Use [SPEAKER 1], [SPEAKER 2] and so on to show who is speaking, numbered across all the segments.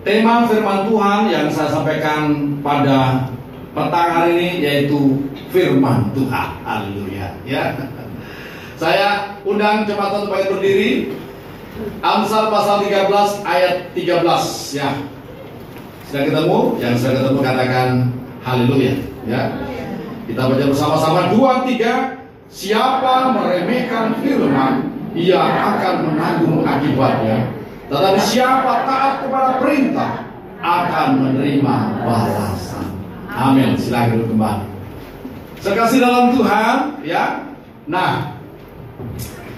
[SPEAKER 1] Tema firman Tuhan yang saya sampaikan pada petang hari ini yaitu firman Tuhan. Haleluya. Ya. Saya undang jemaat untuk bangkit berdiri. Amsal pasal 13 ayat 13 ya. Sudah ketemu? Yang sudah ketemu katakan haleluya ya. Kita baca bersama-sama 2, 3. Siapa meremehkan firman, ia akan menanggung akibatnya. Tetapi siapa taat kepada perintah akan menerima balasan. Amin. Silakan duduk kembali. Sekasih dalam Tuhan, ya. Nah,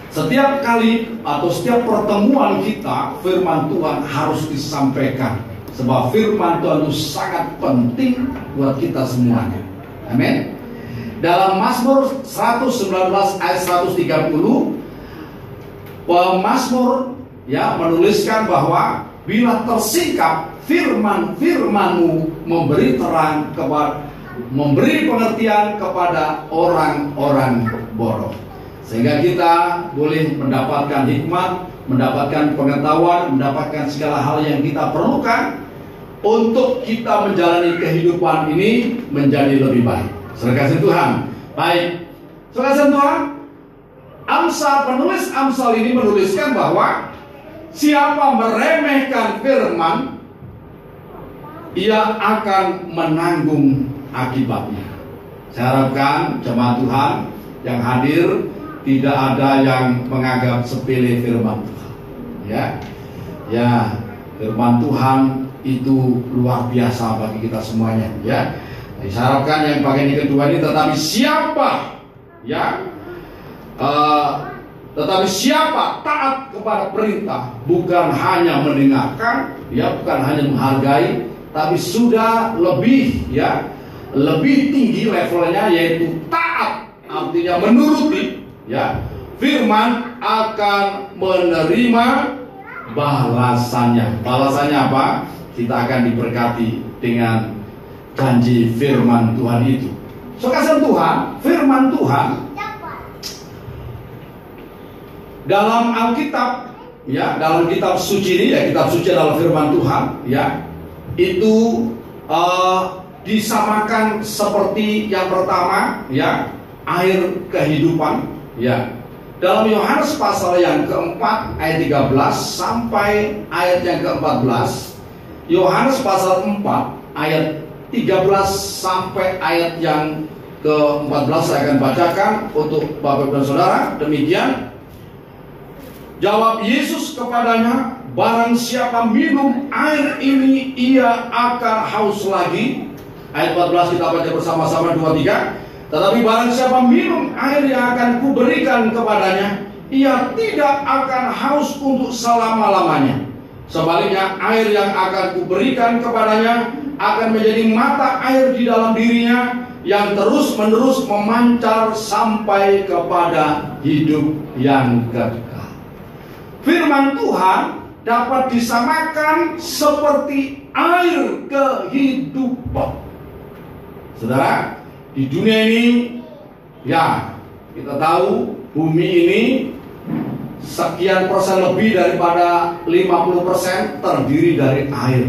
[SPEAKER 1] setiap kali atau setiap pertemuan kita, firman Tuhan harus disampaikan. Sebab firman Tuhan itu sangat penting buat kita semuanya. Amin. Dalam Mazmur 119 ayat 130, pemazmur ya menuliskan bahwa bila tersingkap firman-firman-Mu memberi terang kepada, memberi pengertian kepada orang-orang bodoh, sehingga kita boleh mendapatkan hikmat, mendapatkan pengetahuan, mendapatkan segala hal yang kita perlukan untuk kita menjalani kehidupan ini menjadi lebih baik. Saudara kasih Tuhan. Baik, saudara kasih Tuhan, penulis Amsal ini menuliskan bahwa siapa meremehkan firman, ia akan menanggung akibatnya. Saya harapkan jemaat Tuhan yang hadir tidak ada yang menganggap sepele firman Tuhan. Ya, firman Tuhan itu luar biasa bagi kita semuanya. Ya, saya harapkan yang bagian kedua ini, tetapi siapa, ya. Tetapi siapa taat kepada perintah, bukan hanya mendengarkan, ya, bukan hanya menghargai, tapi sudah lebih, ya, lebih tinggi levelnya, yaitu taat, artinya menuruti, ya, firman akan menerima balasannya. Balasannya apa? Kita akan diberkati dengan janji firman Tuhan itu. Saudara Tuhan, firman Tuhan dalam Alkitab, ya, dalam kitab suci ini, ya, kitab suci adalah firman Tuhan, ya, itu disamakan seperti yang pertama, ya, air kehidupan, ya. Dalam Yohanes pasal yang keempat ayat 13 sampai ayat yang ke-14, Yohanes pasal 4 ayat 13 sampai ayat yang ke-14 saya akan bacakan untuk Bapak dan Saudara. Demikian. Jawab Yesus kepadanya, barang siapa minum air ini, ia akan haus lagi. Ayat 14 kita baca bersama-sama 2, 3. Tetapi barang siapa minum air yang akan kuberikan kepadanya, ia tidak akan haus untuk selama-lamanya. Sebaliknya, air yang akan kuberikan kepadanya akan menjadi mata air di dalam dirinya, yang terus-menerus memancar sampai kepada hidup yang kekal. Firman Tuhan dapat disamakan seperti air kehidupan. Saudara, di dunia ini, ya, kita tahu bumi ini sekian persen lebih daripada 50% terdiri dari air.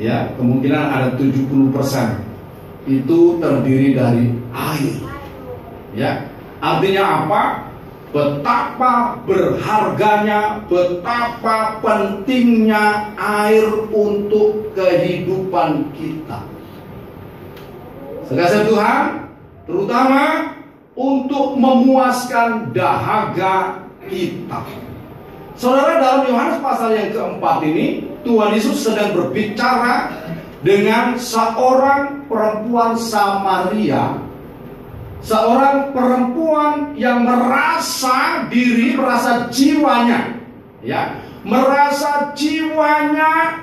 [SPEAKER 1] Ya, kemungkinan ada 70% itu terdiri dari air. Ya, artinya apa? Betapa berharganya, betapa pentingnya air untuk kehidupan kita. Sekasih Tuhan, terutama untuk memuaskan dahaga kita. Saudara, dalam Yohanes pasal yang keempat ini, Tuhan Yesus sedang berbicara dengan seorang perempuan Samaria. Seorang perempuan yang merasa jiwanya, ya, merasa jiwanya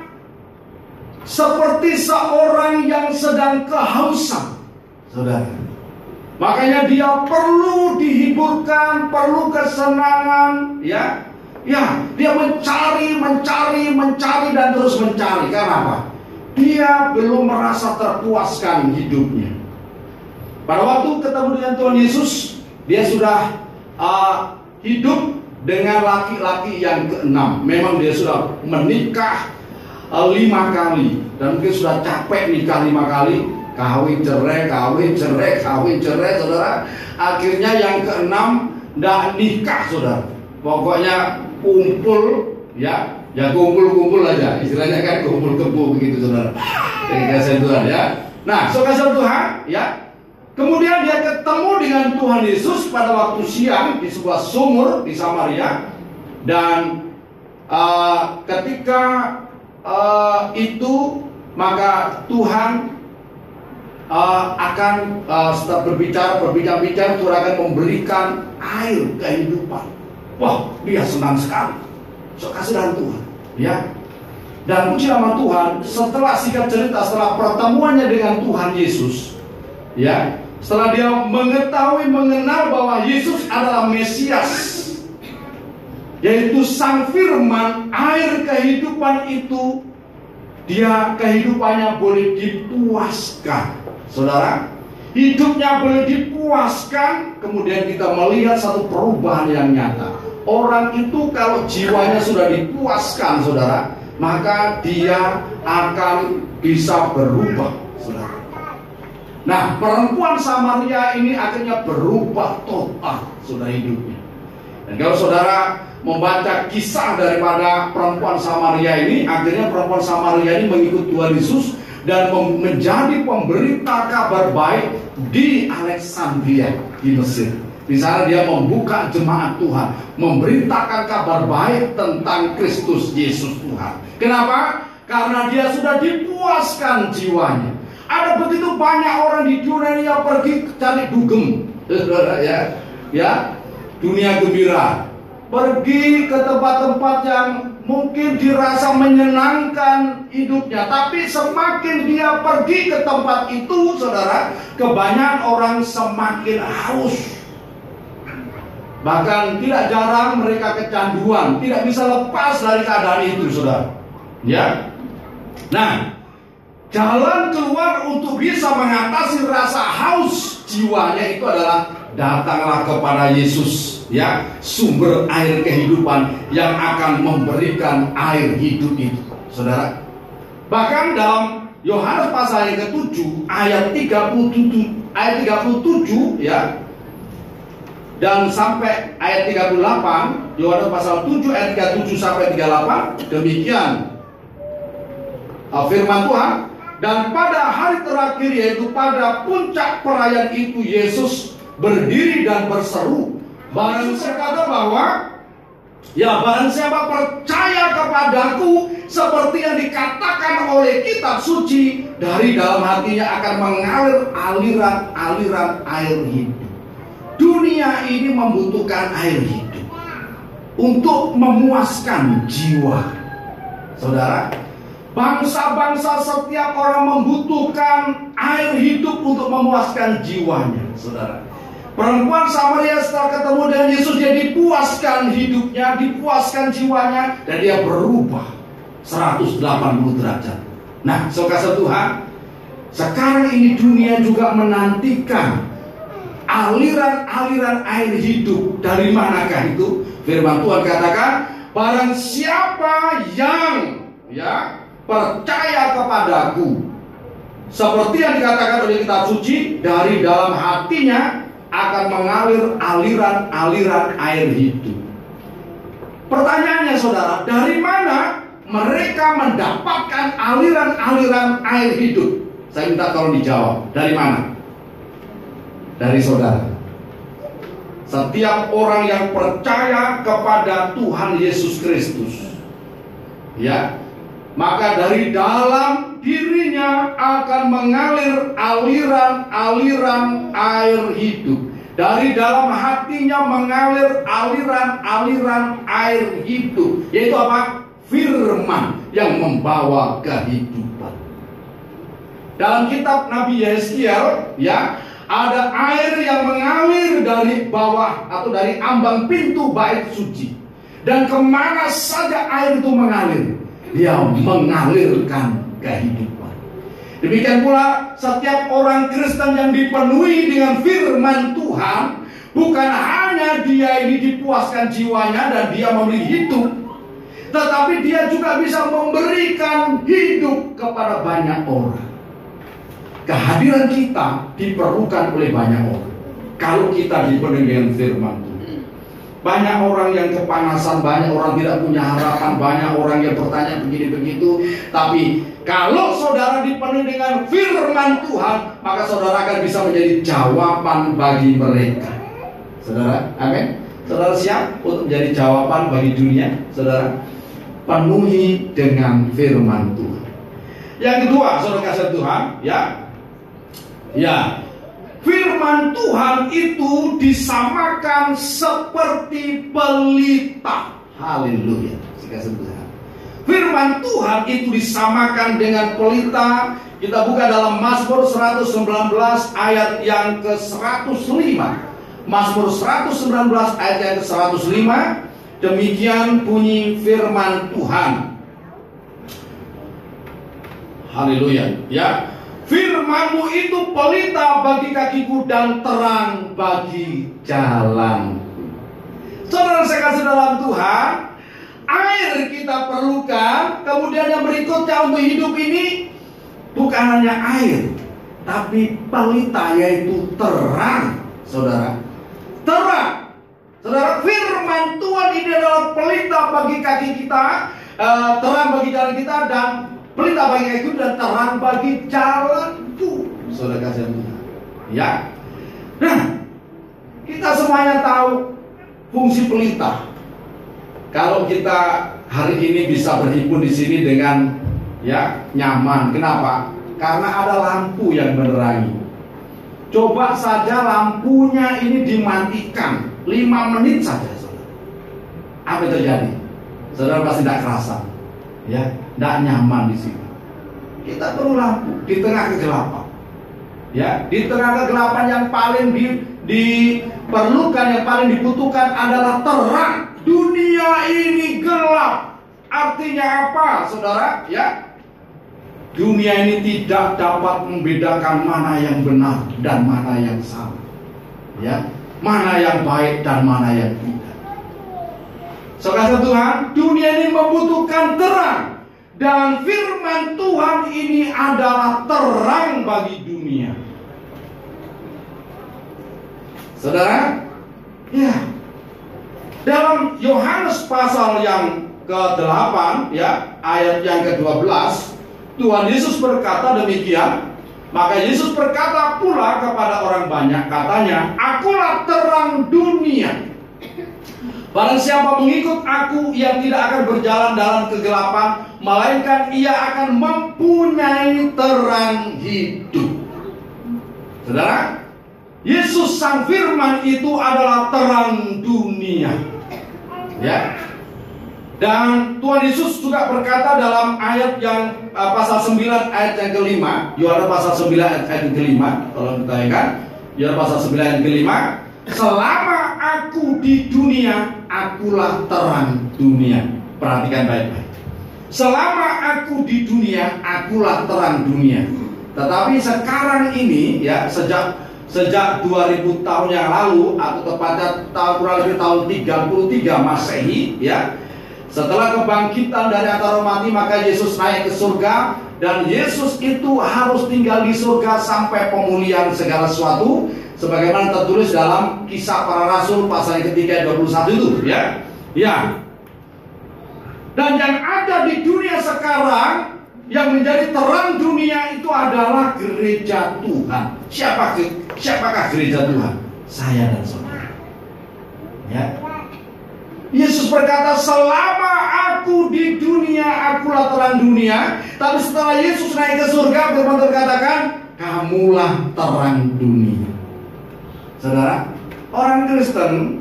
[SPEAKER 1] seperti seorang yang sedang kehausan, saudara. Makanya dia perlu dihiburkan, perlu kesenangan, ya, ya. Dia mencari dan terus mencari. Karena apa? Dia belum merasa terpuaskan hidupnya. Pada waktu ketemu dengan Tuhan Yesus, dia sudah hidup dengan laki-laki yang keenam. Memang dia sudah menikah 5 kali, dan mungkin sudah capek nikah 5 kali, kawin cerai, saudara. Akhirnya yang ke-6 nggak nikah, saudara. Pokoknya kumpul, ya kumpul aja, istilahnya kan kumpul kebo begitu, saudara. Kasih Tuhan ya. Nah, saudara Tuhan, ya. Kemudian dia ketemu dengan Tuhan Yesus pada waktu siang di sebuah sumur di Samaria, dan ketika itu maka Tuhan akan setelah berbicara, Tuhan akan memberikan air kehidupan. Wah, dia senang sekali. So, kasihan Tuhan, ya. Dan puji nama Tuhan, setelah singkat cerita, setelah pertemuannya dengan Tuhan Yesus, ya, setelah dia mengenal bahwa Yesus adalah Mesias, yaitu Sang Firman, air kehidupan itu, dia kehidupannya boleh dipuaskan. Saudara, hidupnya boleh dipuaskan. Kemudian kita melihat satu perubahan yang nyata. Orang itu kalau jiwanya sudah dipuaskan, saudara, maka dia akan bisa berubah, saudara. Nah, perempuan Samaria ini akhirnya berubah total, saudara, hidupnya. Dan kalau saudara membaca kisah daripada perempuan Samaria ini, akhirnya perempuan Samaria ini mengikut Tuhan Yesus dan menjadi pemberita kabar baik di Alexandria di Mesir. Di sana dia membuka jemaat Tuhan, memberitakan kabar baik tentang Kristus Yesus Tuhan. Kenapa? Karena dia sudah dipuaskan jiwanya. Ada begitu banyak orang di dunia ini yang pergi cari dugem, ya, dunia gembira, pergi ke tempat-tempat yang mungkin dirasa menyenangkan hidupnya. Tapi semakin dia pergi ke tempat itu, saudara, kebanyakan orang semakin haus. Bahkan tidak jarang mereka kecanduan, tidak bisa lepas dari keadaan itu, saudara. Ya. Nah, jalan keluar untuk bisa mengatasi rasa haus jiwanya itu adalah datanglah kepada Yesus, ya, sumber air kehidupan yang akan memberikan air hidup itu, saudara. Bahkan dalam Yohanes pasal yang ke-7 ayat 37, ya, dan sampai ayat 38, Yohanes pasal 7 ayat 37 sampai 38, demikian firman Tuhan. Dan pada hari terakhir, yaitu pada puncak perayaan itu, Yesus berdiri dan berseru, barang siapa percaya kepadaku, seperti yang dikatakan oleh kitab suci, dari dalam hatinya akan mengalir aliran-aliran air hidup. Dunia ini membutuhkan air hidup untuk memuaskan jiwa, saudara. Bangsa-bangsa, setiap orang membutuhkan air hidup untuk memuaskan jiwanya, saudara. Perempuan Samaria setelah ketemu dengan Yesus, dia dipuaskan hidupnya, dipuaskan jiwanya, dan dia berubah 180 derajat. Nah, saudara Tuhan, sekarang ini dunia juga menantikan aliran-aliran air hidup. Dari manakah itu? Firman Tuhan katakan, barang siapa yang, ya, percaya kepadaku, seperti yang dikatakan oleh kitab suci, dari dalam hatinya akan mengalir aliran-aliran air hidup. Pertanyaannya, saudara, dari mana mereka mendapatkan aliran-aliran air hidup? Saya minta tolong dijawab. Dari mana? Dari saudara. Setiap orang yang percaya kepada Tuhan Yesus Kristus, ya, maka dari dalam dirinya akan mengalir aliran-aliran air hidup. Dari dalam hatinya mengalir aliran-aliran air hidup. Yaitu apa? Firman yang membawa kehidupan. Dalam kitab Nabi Yeskiel, ya, ada air yang mengalir dari bawah atau dari ambang pintu bait suci. Dan kemana saja air itu mengalir, dia mengalirkan kehidupan. Demikian pula setiap orang Kristen yang dipenuhi dengan firman Tuhan, bukan hanya dia ini dipuaskan jiwanya dan dia memiliki hidup, tetapi dia juga bisa memberikan hidup kepada banyak orang. Kehadiran kita diperlukan oleh banyak orang kalau kita dipenuhi dengan firman Tuhan. Banyak orang yang kepanasan, banyak orang tidak punya harapan, banyak orang yang bertanya begini begitu. Tapi kalau saudara dipenuhi dengan firman Tuhan, maka saudara akan bisa menjadi jawaban bagi mereka. Saudara, amin. Saudara siap untuk menjadi jawaban bagi dunia? Saudara, penuhi dengan firman Tuhan. Yang kedua, saudara kasih Tuhan, ya, firman Tuhan itu disamakan seperti pelita. Haleluya. Firman Tuhan itu disamakan dengan pelita. Kita buka dalam Mazmur 119 ayat yang ke-105. Mazmur 119 ayat yang ke-105. Demikian bunyi firman Tuhan. Haleluya. Ya. Firman-Mu itu pelita bagi kakiku dan terang bagi jalanku. Saudara saya kasih dalam Tuhan, air kita perlukan. Kemudian yang berikutnya untuk hidup ini bukan hanya air, tapi pelita, yaitu terang. Saudara, terang. Saudara, firman Tuhan ini adalah pelita bagi kaki kita, terang bagi jalan kita, dan pelita bagi kakiku dan terang bagi jalanku. Saudara kasih Tuhan. Ya. Nah, kita semuanya tahu fungsi pelita. Kalau kita hari ini bisa berhimpun di sini dengan nyaman. Kenapa? Karena ada lampu yang menerangi. Coba saja lampunya ini dimatikan 5 menit saja, saudara. Apa yang terjadi? Saudara pasti tidak kerasa. Ya, tidak nyaman di sini. Kita perlu lampu di tengah kegelapan. Ya, di tengah kegelapan yang paling diperlukan, yang paling dibutuhkan adalah terang. Dunia ini gelap. Artinya apa, saudara? Ya, dunia ini tidak dapat membedakan mana yang benar dan mana yang salah. Ya, mana yang baik dan mana yang tidak. Saudara Tuhan, dunia ini membutuhkan terang, dan firman Tuhan ini adalah terang bagi dunia. Saudara, ya, dalam Yohanes pasal yang ke-8, ayat yang ke-12, Tuhan Yesus berkata demikian. Maka Yesus berkata pula kepada orang banyak, katanya, "Akulah terang dunia. Barang siapa mengikut aku, ia tidak akan berjalan dalam kegelapan, melainkan ia akan mempunyai terang hidup." Saudara, Yesus Sang Firman itu adalah terang dunia. Ya. Dan Tuhan Yesus juga berkata dalam ayat yang pasal 9 ayat yang kelima, Yohanes pasal 9 ayat yang kelima, kalau ditayangkan, Yohanes pasal 9 ayat yang kelima, "Selama aku di dunia, akulah terang dunia." Perhatikan baik-baik. Selama aku di dunia, akulah terang dunia. Tetapi sekarang ini, sejak 2000 tahun yang lalu, atau tepatnya kurang lebih tahun 33 Masehi, setelah kebangkitan dari antara mati, maka Yesus naik ke surga, dan Yesus itu harus tinggal di surga sampai pemulihan segala sesuatu, sebagaimana tertulis dalam Kisah Para Rasul pasal yang ketiga 21 itu, Dan yang ada di dunia sekarang yang menjadi terang dunia itu adalah gereja Tuhan. Siapakah gereja Tuhan? Saya dan saudara. Yesus berkata, "Selama aku di dunia, akulah terang dunia." Tapi setelah Yesus naik ke surga, firman terkatakan, "Kamulah terang dunia." Saudara, orang Kristen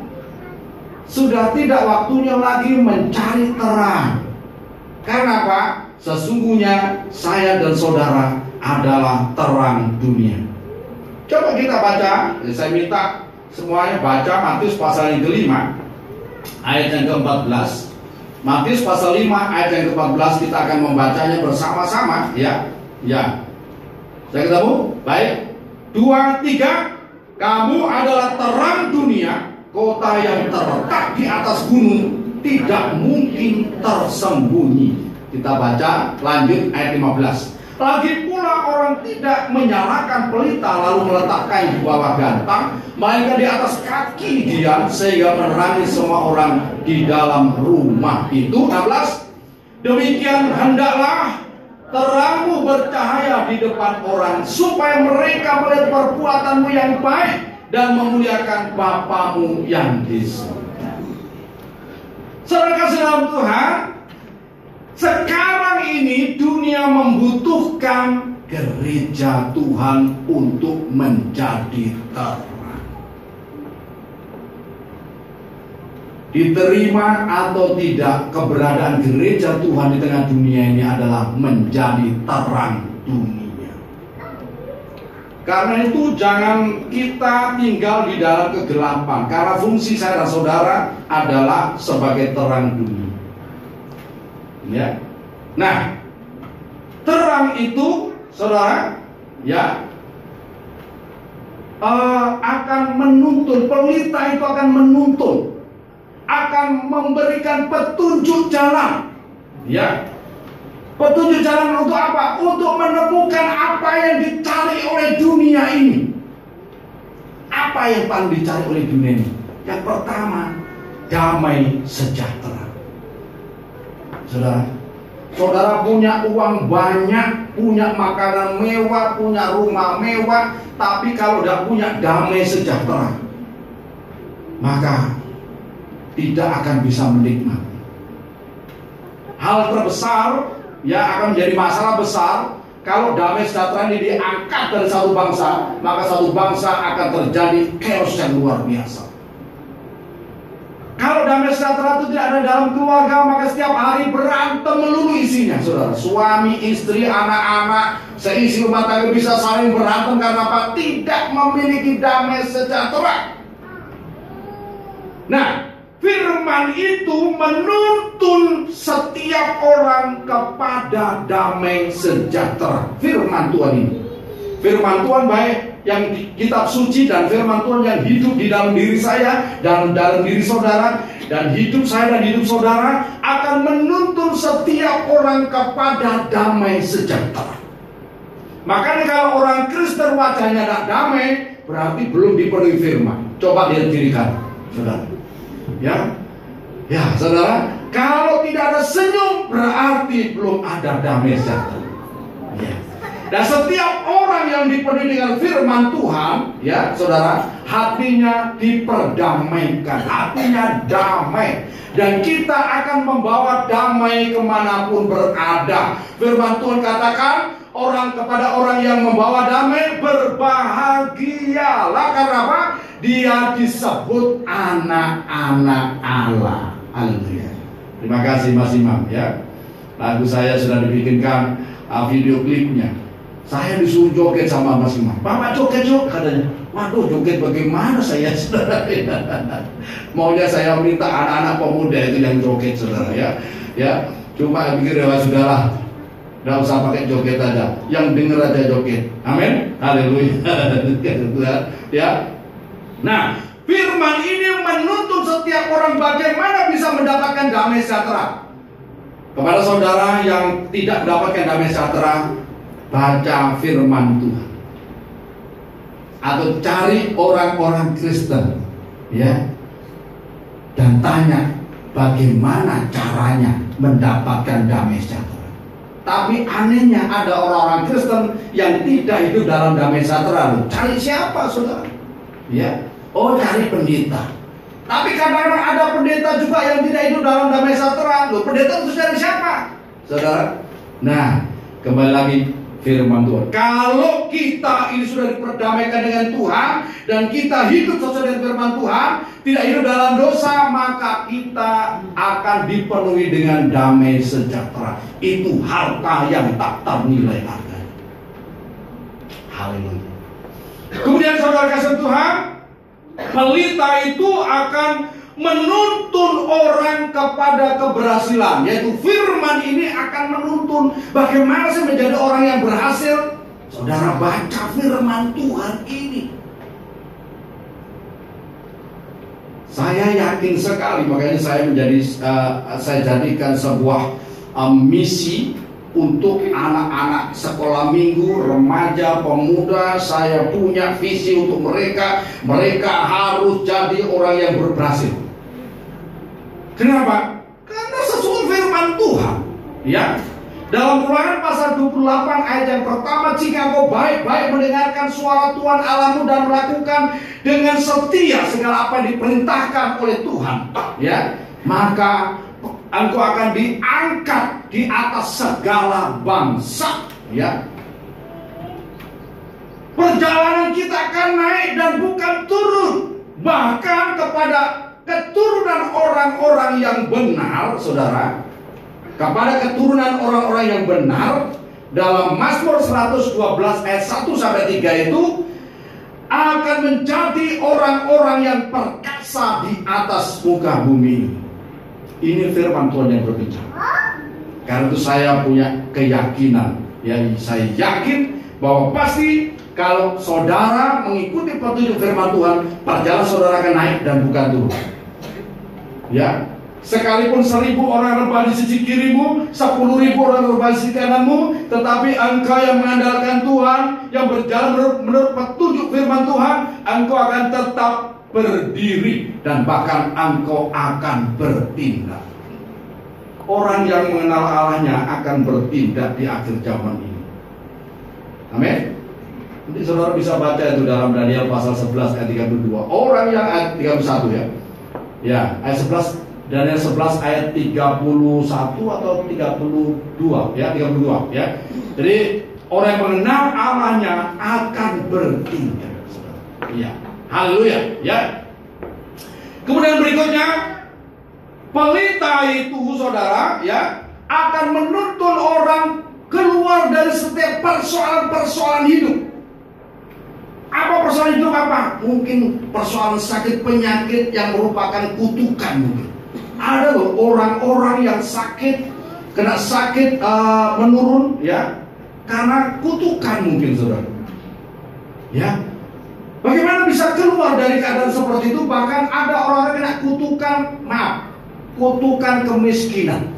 [SPEAKER 1] sudah tidak waktunya lagi mencari terang. Karena apa? Sesungguhnya saya dan saudara adalah terang dunia. Coba kita baca. Saya minta semuanya baca Matius pasal yang ke-5 ayat yang ke-14. Matius pasal 5 ayat yang ke-14. Kita akan membacanya bersama-sama. Ya. Saya ketemu? Baik. 2, 3. "Kamu adalah terang dunia. Kota yang terletak di atas gunung tidak mungkin tersembunyi. Kita baca lanjut ayat 15. Lagi pula orang tidak menyalakan pelita lalu meletakkan di bawah gantang, melainkan di atas kaki dia, sehingga menerangi semua orang di dalam rumah itu. 16. Demikian hendaklah terangmu bercahaya di depan orang, supaya mereka melihat perbuatanmu yang baik dan memuliakan Bapamu yang di surga. Saudara dalam Tuhan, sekarang ini dunia membutuhkan gereja Tuhan untuk menjadi terang. Diterima atau tidak, keberadaan gereja Tuhan di tengah dunia ini adalah menjadi terang dunia. Karena itu jangan kita tinggal di dalam kegelapan, karena fungsi saya dan saudara adalah sebagai terang dunia. Ya. Nah, terang itu, saudara, ya, akan menuntun, pelita itu akan menuntun, akan memberikan petunjuk jalan, ya. Petunjuk jalan untuk apa? Untuk menemukan apa yang dicari oleh dunia ini. Apa yang paling dicari oleh dunia ini? Yang pertama, damai sejahtera. Saudara punya uang banyak, punya makanan mewah, punya rumah mewah, tapi kalau tidak punya damai sejahtera, maka tidak akan bisa menikmati. Hal terbesar, ya, akan menjadi masalah besar kalau damai sejahtera ini diangkat dari satu bangsa, maka satu bangsa akan terjadi chaos yang luar biasa. Kalau damai sejahtera itu tidak ada dalam keluarga, maka setiap hari berantem melulu isinya, saudara. Suami, istri, anak-anak, seisi rumah tangga bisa saling berantem karena apa? Tidak memiliki damai sejahtera. Nah, firman itu menuntun setiap orang kepada damai sejahtera. Firman Tuhan ini, firman Tuhan baik yang di kitab suci dan firman Tuhan yang hidup di dalam diri saya dan dalam diri saudara, dan hidup saya dan hidup saudara akan menuntun setiap orang kepada damai sejahtera. Makanya kalau orang Kristen wajahnya tidak damai, berarti belum dipenuhi firman. Coba lihat diri kan, saudara. Ya, saudara, kalau tidak ada senyum berarti belum ada damai sejahtera. Ya. Dan setiap orang yang dipenuhi dengan firman Tuhan, ya saudara, hatinya diperdamaikan, hatinya damai. Dan kita akan membawa damai kemanapun berada. Firman Tuhan katakan, kepada orang yang membawa damai, berbahagialah. Karena apa? Dia disebut anak-anak Allah. Haleluya. Terima kasih Mas Imam, ya. Lagu saya sudah dibikinkan video klipnya. Saya disuruh joget sama Mas Imam. Bapak joget katanya. Waduh, joget bagaimana saya, saudara? Maunya saya minta anak-anak pemuda itu yang joget, saudara, ya. Ya, cuma pikir ya sudahlah, nggak usah pakai joget aja, yang denger aja joget. Amin. Haleluya. Ya. Nah, firman ini menuntun setiap orang bagaimana bisa mendapatkan damai sejahtera. Kepada saudara yang tidak mendapatkan damai sejahtera, baca firman Tuhan atau cari orang-orang Kristen, ya, dan tanya bagaimana caranya mendapatkan damai sejahtera. Tapi anehnya ada orang-orang Kristen yang tidak hidup dalam damai sejahtera. Cari siapa, saudara? Ya, cari pendeta. Tapi kadang-kadang ada pendeta juga yang tidak hidup dalam damai sejahtera. Pendeta itu dari siapa, saudara? Nah, kembali lagi firman Tuhan. Kalau kita ini sudah diperdamaikan dengan Tuhan dan kita hidup sesuai dengan firman Tuhan, tidak hidup dalam dosa, maka kita akan dipenuhi dengan damai sejahtera. Itu harta yang tak ternilai harganya. Haleluya. Kemudian saudara kasih Tuhan, pelita itu akan menuntun orang kepada keberhasilan, yaitu firman ini akan menuntun bagaimana sih menjadi orang yang berhasil. Saudara baca firman Tuhan ini. Saya yakin sekali, makanya saya jadikan sebuah misi untuk anak-anak sekolah minggu, remaja, pemuda. Saya punya visi untuk mereka. Mereka harus jadi orang yang berhasil. Kenapa? Karena sesuai firman Tuhan. Ya, dalam Ulangan pasal 28 ayat yang pertama, jika engkau baik-baik mendengarkan suara Tuhan Allahmu dan melakukan dengan setia segala apa yang diperintahkan oleh Tuhan, ya, maka engkau akan diangkat di atas segala bangsa. Ya, perjalanan kita akan naik dan bukan turun, bahkan kepada keturunan orang-orang yang benar, saudara. Kepada keturunan orang-orang yang benar, dalam Mazmur 112 ayat 1 sampai 3 itu akan menjadi orang-orang yang perkasa di atas muka bumi. Ini firman Tuhan yang berbicara. Karena itu saya punya keyakinan, ya, saya yakin bahwa pasti kalau saudara mengikuti petunjuk firman Tuhan, perjalanan saudara akan naik dan bukan turun. Ya, sekalipun 1000 orang rebah di sisi kirimu, 10.000 orang rebah di sisi kananmu, tetapi engkau yang mengandalkan Tuhan, yang berjalan menurut petunjuk firman Tuhan, engkau akan tetap berdiri dan bahkan engkau akan bertindak. Orang yang mengenal Allahnya akan bertindak di akhir zaman ini. Amin. Nanti saudara bisa baca itu dalam Daniel pasal 11 ayat 32. Orang yang ayat 31 ya. Ya, ayat 11, Daniel 11 ayat 31 atau 32 ya, 32 ya. Jadi orang yang mengenal Allahnya akan bertindak. Ya. Haleluya, ya. Kemudian berikutnya, pelita itu saudara ya akan menuntun orang keluar dari setiap persoalan-persoalan hidup. Apa persoalan hidup apa? Mungkin persoalan sakit penyakit yang merupakan kutukan mungkin. Ada loh orang-orang yang sakit, kena sakit menurun ya karena kutukan mungkin saudara. Ya. Bagaimana bisa keluar dari keadaan seperti itu? Bahkan ada orang-orang kena kutukan, kutukan kemiskinan.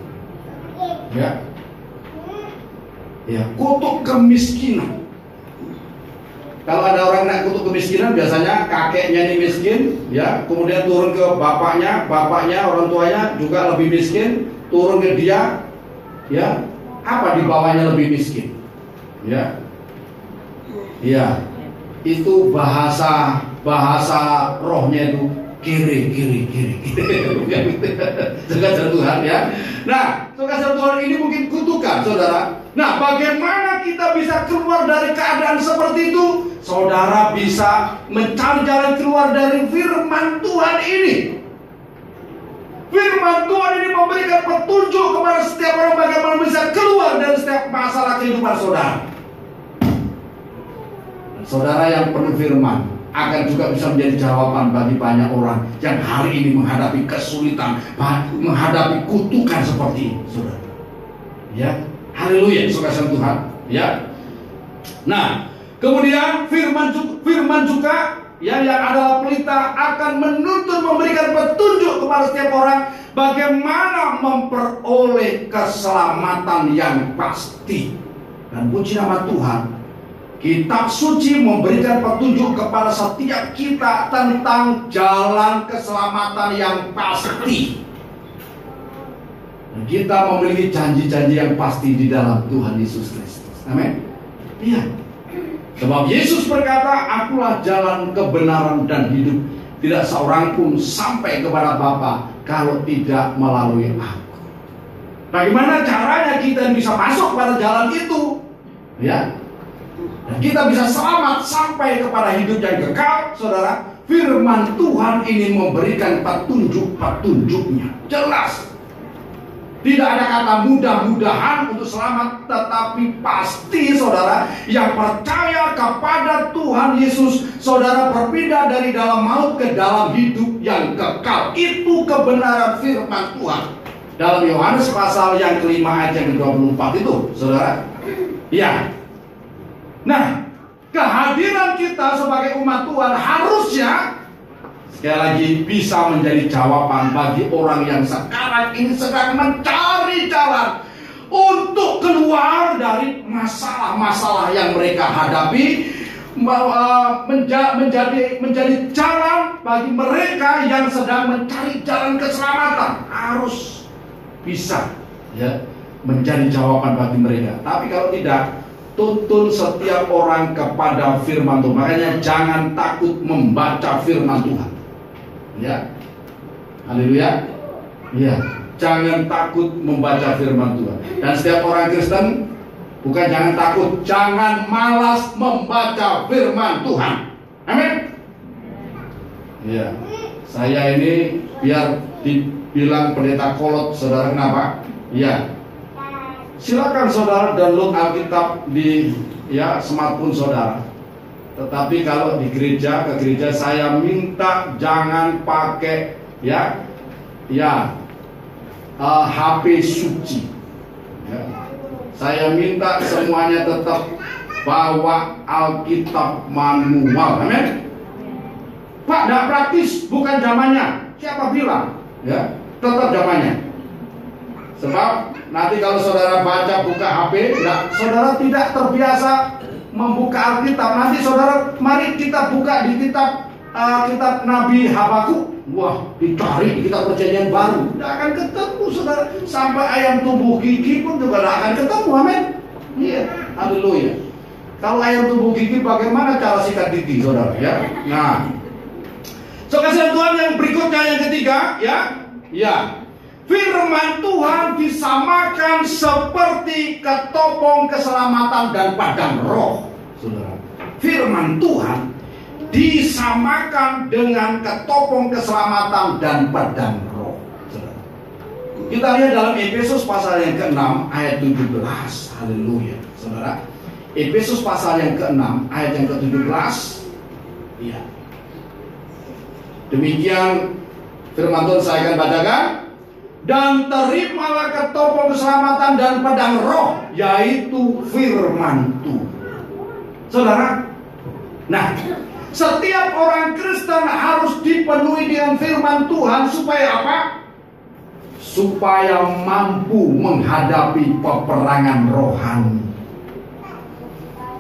[SPEAKER 1] Ya. Ya, kutuk kemiskinan. Kalau ada orang kena kutuk kemiskinan, biasanya kakeknya ini miskin, ya, kemudian turun ke bapaknya, orang tuanya juga lebih miskin, turun ke dia, ya, apa di bawahnya lebih miskin, ya, ya, itu bahasa rohnya itu kiri. Saudara Tuhan ya. Nah, saudara Tuhan ini mungkin kutukan, saudara. Nah, bagaimana kita bisa keluar dari keadaan seperti itu? Saudara bisa mencari jalan keluar dari firman Tuhan ini. Firman Tuhan ini memberikan petunjuk kepada setiap orang bagaimana bisa keluar dari setiap masalah kehidupan saudara. Saudara yang penuh firman akan juga bisa menjadi jawaban bagi banyak orang yang hari ini menghadapi kesulitan, menghadapi kutukan seperti ini, saudara. Ya, haleluya, saudara Tuhan. Ya. Nah, kemudian firman juga yang adalah pelita akan menuntun, memberikan petunjuk kepada setiap orang bagaimana memperoleh keselamatan yang pasti. Dan puji nama Tuhan, Kitab suci memberikan petunjuk kepada setiap kita tentang jalan keselamatan yang pasti. Dan kita memiliki janji-janji yang pasti di dalam Tuhan Yesus Kristus. Amin. Iya. Sebab Yesus berkata, akulah jalan kebenaran dan hidup. Tidak seorang pun sampai kepada Bapa kalau tidak melalui aku. Bagaimana caranya kita bisa masuk pada jalan itu? Ya. Dan kita bisa selamat sampai kepada hidup yang kekal, saudara. Firman Tuhan ini memberikan petunjuk-petunjuknya jelas. Tidak ada kata mudah-mudahan untuk selamat, tetapi pasti saudara yang percaya kepada Tuhan Yesus, saudara berpindah dari dalam maut ke dalam hidup yang kekal. Itu kebenaran firman Tuhan. Dalam Yohanes pasal yang kelima ayat yang ke-24 itu, saudara. Ya. Nah, kehadiran kita sebagai umat Tuhan harusnya sekali lagi bisa menjadi jawaban bagi orang yang sekarang ini sedang mencari jalan untuk keluar dari masalah-masalah yang mereka hadapi, menjadi jalan bagi mereka yang sedang mencari jalan keselamatan. Harus bisa ya menjadi jawaban bagi mereka. Tapi kalau tidak, tuntun setiap orang kepada firman Tuhan. Makanya jangan takut membaca firman Tuhan. Ya, haleluya. Ya, jangan takut membaca firman Tuhan. Dan setiap orang Kristen, bukan jangan takut, jangan malas membaca firman Tuhan. Amin. Ya, saya ini biar dibilang pendeta kolot, saudara, kenapa? Ya, silakan saudara download Alkitab di smartphone saudara. Tetapi kalau di gereja, ke gereja saya minta jangan pakai HP suci. Ya. Saya minta semuanya tetap bawa Alkitab manual. Amin. Pak, tidak praktis, bukan zamannya. Siapa bilang? Ya, tetap zamannya. Sebab nanti kalau saudara buka HP, saudara tidak terbiasa membuka Alkitab. Nanti saudara, mari kita buka di kitab Nabi Habakuk. Wah, dicari di kitab perjanjian baru, tidak akan ketemu saudara. Sampai ayam tumbuh gigi pun juga tidak akan ketemu. Amin. Iya, haleluya. Kalau ayam tumbuh gigi, bagaimana cara sikat gigi saudara? Ya, nah. So, kasih Tuhan yang berikutnya, yang ketiga, firman Tuhan disamakan seperti ketopong keselamatan dan padang roh, saudara. Firman Tuhan disamakan dengan ketopong keselamatan dan padang roh, saudara. Kita lihat dalam Efesus pasal yang ke-6 ayat 17. Haleluya, saudara. Efesus pasal yang ke-6 ayat yang ke-17. Iya. Demikian firman Tuhan saya akan bacakan. Dan terimalah ketopong keselamatan dan pedang roh, yaitu firman Tuhan. Saudara, nah, setiap orang Kristen harus dipenuhi dengan firman Tuhan supaya apa? Supaya mampu menghadapi peperangan rohani.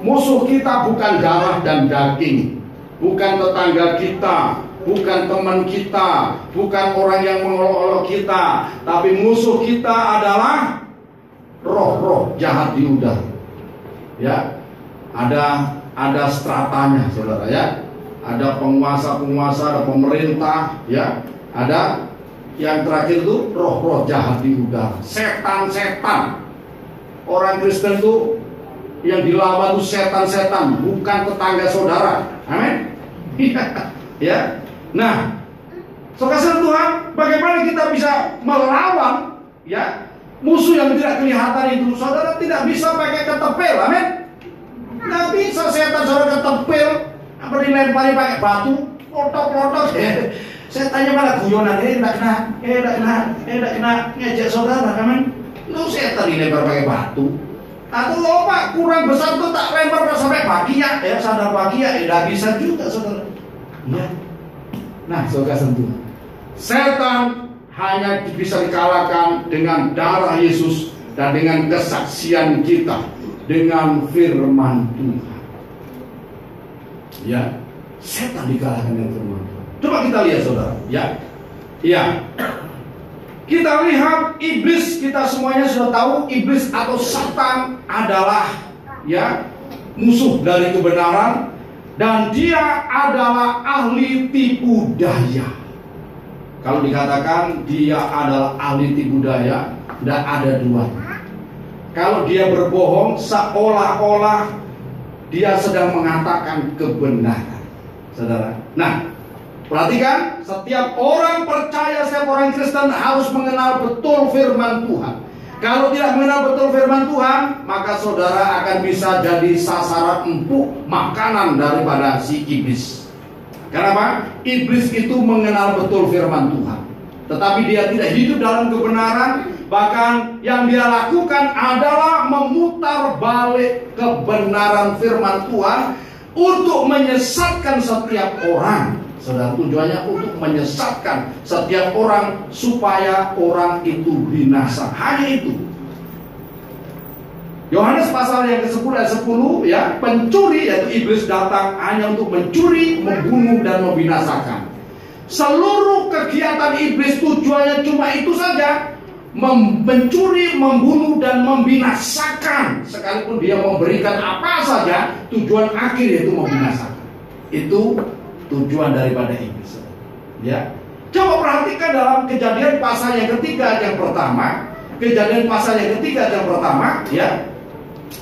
[SPEAKER 1] Musuh kita bukan darah dan daging, bukan tetangga kita, bukan teman kita, bukan orang yang mengolok-olok kita, tapi musuh kita adalah roh-roh jahat di udara. Ya, ada stratanya, saudara, ya. Ada penguasa-penguasa, ada pemerintah, ya. Ada yang terakhir itu roh-roh jahat di udara, setan-setan. Orang Kristen itu yang dilawan itu setan-setan, bukan tetangga saudara. Amin. Ya. Nah, kasih Tuhan, bagaimana kita bisa melawan musuh yang tidak kelihatan itu? Saudara tidak bisa pakai ketepil, amin. Nggak bisa setan saudara ketepil, apa dilempari pakai batu, potok-potok. Setannya malah guyonan, tidak kena, ngejek saudara, amin. Lu setan dilempar pakai batu. Atau Pak, kurang besar tuh tak lempar sampai pagi ya, sadar pagi ya, tidak bisa juga saudara. Ya. Nah, saudara sentuh, setan hanya bisa dikalahkan dengan darah Yesus dan dengan kesaksian kita, dengan firman Tuhan. Ya, setan dikalahkan dengan firman Tuhan. Coba kita lihat saudara, ya. Kita lihat iblis, kita semuanya sudah tahu iblis atau setan adalah musuh dari kebenaran. Dan dia adalah ahli tipu daya. Kalau dikatakan dia adalah ahli tipu daya, tidak ada duanya. Kalau dia berbohong, seolah-olah dia sedang mengatakan kebenaran, saudara. Nah, perhatikan, setiap orang percaya, setiap orang Kristen harus mengenal betul firman Tuhan. Kalau tidak mengenal betul firman Tuhan, maka saudara akan bisa jadi sasaran empuk makanan daripada si iblis. Kenapa? Iblis itu mengenal betul firman Tuhan, tetapi dia tidak hidup dalam kebenaran. Bahkan yang dia lakukan adalah memutar balik kebenaran firman Tuhan untuk menyesatkan setiap orang. Saudara, tujuannya untuk menyesatkan setiap orang supaya orang itu binasa. Hanya itu. Yohanes pasal yang ke-10 ayat 10 ya, pencuri yaitu iblis datang hanya untuk mencuri, membunuh dan membinasakan. Seluruh kegiatan iblis tujuannya cuma itu saja, mencuri, membunuh dan membinasakan. Sekalipun dia memberikan apa saja, tujuan akhir yaitu membinasakan. Itu tujuan daripada iblis. Ya. Coba perhatikan dalam Kejadian pasal yang ketiga yang pertama. Kejadian pasal yang ketiga yang pertama, ya.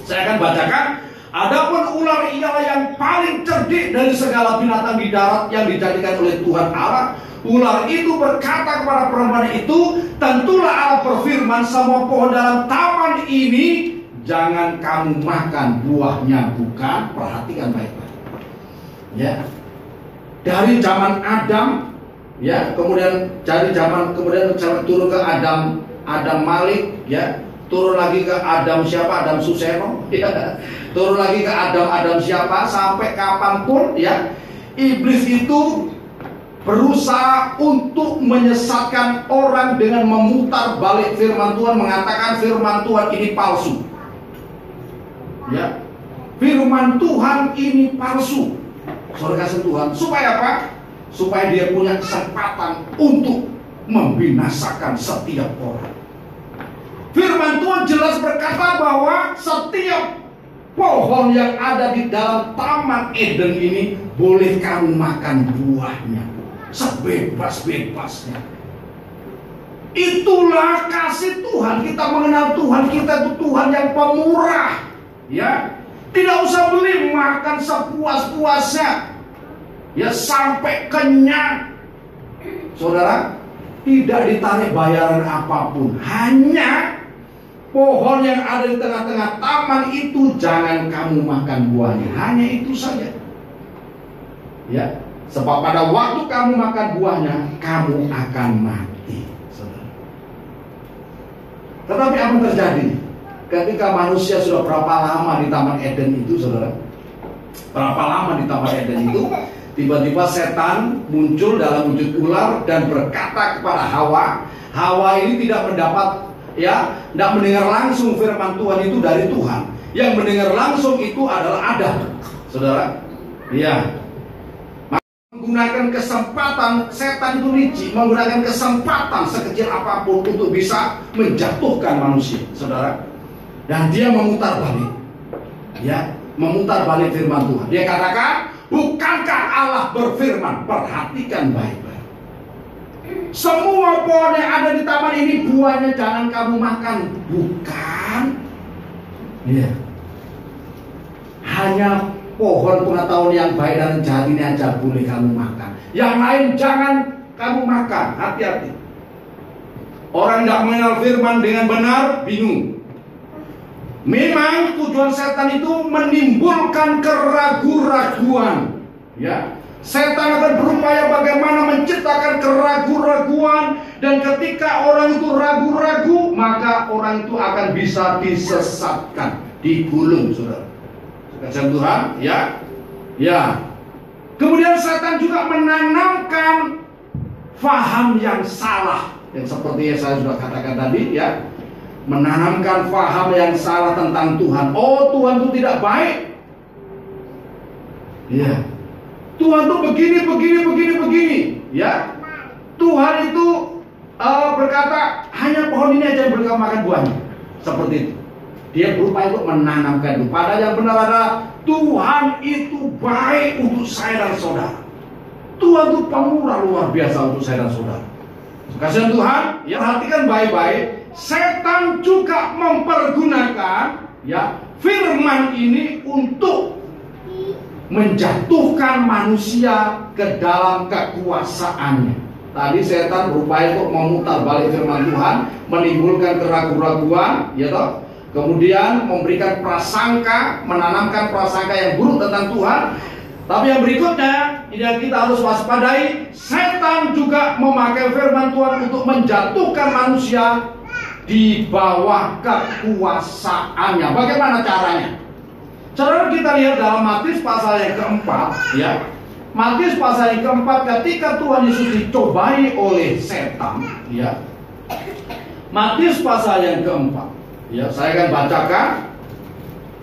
[SPEAKER 1] Saya akan bacakan. Adapun ular ialah yang paling cerdik dari segala binatang di darat yang dijadikan oleh Tuhan Allah. Ular itu berkata kepada perempuan itu, tentulah Allah berfirman, semua pohon dalam taman ini jangan kamu makan buahnya, bukan? Perhatikan baik-baik. Ya. Dari zaman Adam, ya, kemudian turun ke Adam Malik, ya, turun lagi ke Adam siapa? Adam Suseno, ya. Turun lagi ke Adam siapa? Sampai kapanpun, ya, iblis itu berusaha untuk menyesatkan orang dengan memutar balik firman Tuhan, mengatakan firman Tuhan ini palsu. Ya, firman Tuhan ini palsu. Saudara kasih Tuhan, supaya apa? Supaya dia punya kesempatan untuk membinasakan setiap orang. Firman Tuhan jelas berkata bahwa setiap pohon yang ada di dalam Taman Eden ini boleh kamu makan buahnya sebebas-bebasnya. Itulah kasih Tuhan. Kita mengenal Tuhan kita itu Tuhan yang pemurah, ya. Tidak usah beli, makan sepuas-puasnya, ya, sampai kenyang. Saudara, tidak ditarik bayaran apapun. Hanya pohon yang ada di tengah-tengah taman itu jangan kamu makan buahnya. Hanya itu saja. Ya, sebab pada waktu kamu makan buahnya, kamu akan mati. Saudara. Tetapi apa yang terjadi? Ketika manusia sudah berapa lama di Taman Eden itu, saudara? Berapa lama di Taman Eden itu? Tiba-tiba setan muncul dalam wujud ular dan berkata kepada Hawa. Hawa ini tidak mendapat, ya, tidak mendengar langsung firman Tuhan itu dari Tuhan. Yang mendengar langsung itu adalah Adam, saudara. Ya. Menggunakan kesempatan, setan itu licik, menggunakan kesempatan sekecil apapun untuk bisa menjatuhkan manusia, saudara. Dan dia memutar balik, ya, memutar balik firman Tuhan. Dia katakan, bukankah Allah berfirman? Perhatikan baik-baik. Semua pohon yang ada di taman ini buahnya jangan kamu makan, bukan? Ya. Hanya pohon pengetahuan yang baik dan jahat ini aja boleh kamu makan. Yang lain jangan kamu makan. Hati-hati. Orang tidak mengenal firman dengan benar bingung. Memang tujuan setan itu menimbulkan keraguan-raguan, ya. Setan akan berupaya bagaimana menciptakan keraguan-raguan, dan ketika orang itu ragu-ragu, maka orang itu akan bisa disesatkan, digulung, saudara. Kasih Tuhan, ya, ya. Kemudian setan juga menanamkan faham yang salah, yang seperti yang saya sudah katakan tadi, ya. Menanamkan faham yang salah tentang Tuhan. Oh, Tuhan itu tidak baik. Ya. Tuhan itu begini. Ya. Tuhan itu berkata hanya pohon ini aja yang boleh kamu makan buahnya. Seperti itu. Dia berupaya untuk menanamkan itu. Padahal yang benar adalah Tuhan itu baik untuk saya dan saudara. Tuhan itu pemurah luar biasa untuk saya dan saudara. Kasihan Tuhan, ya, perhatikan baik-baik. Setan juga mempergunakan, ya, firman ini untuk menjatuhkan manusia ke dalam kekuasaannya. Tadi setan berupaya untuk memutar balik firman Tuhan, menimbulkan keraguan-raguan, ya toh. Kemudian memberikan prasangka, menanamkan prasangka yang buruk tentang Tuhan. Tapi yang berikutnya, ini yang kita harus waspadai, setan juga memakai firman Tuhan untuk menjatuhkan manusia di bawah kekuasaannya. Bagaimana caranya? Saudara, kita lihat dalam Matius pasal yang keempat, ya. Matius pasal yang keempat, ketika Tuhan Yesus dicobai oleh setan, ya. Matius pasal yang keempat, ya, saya akan bacakan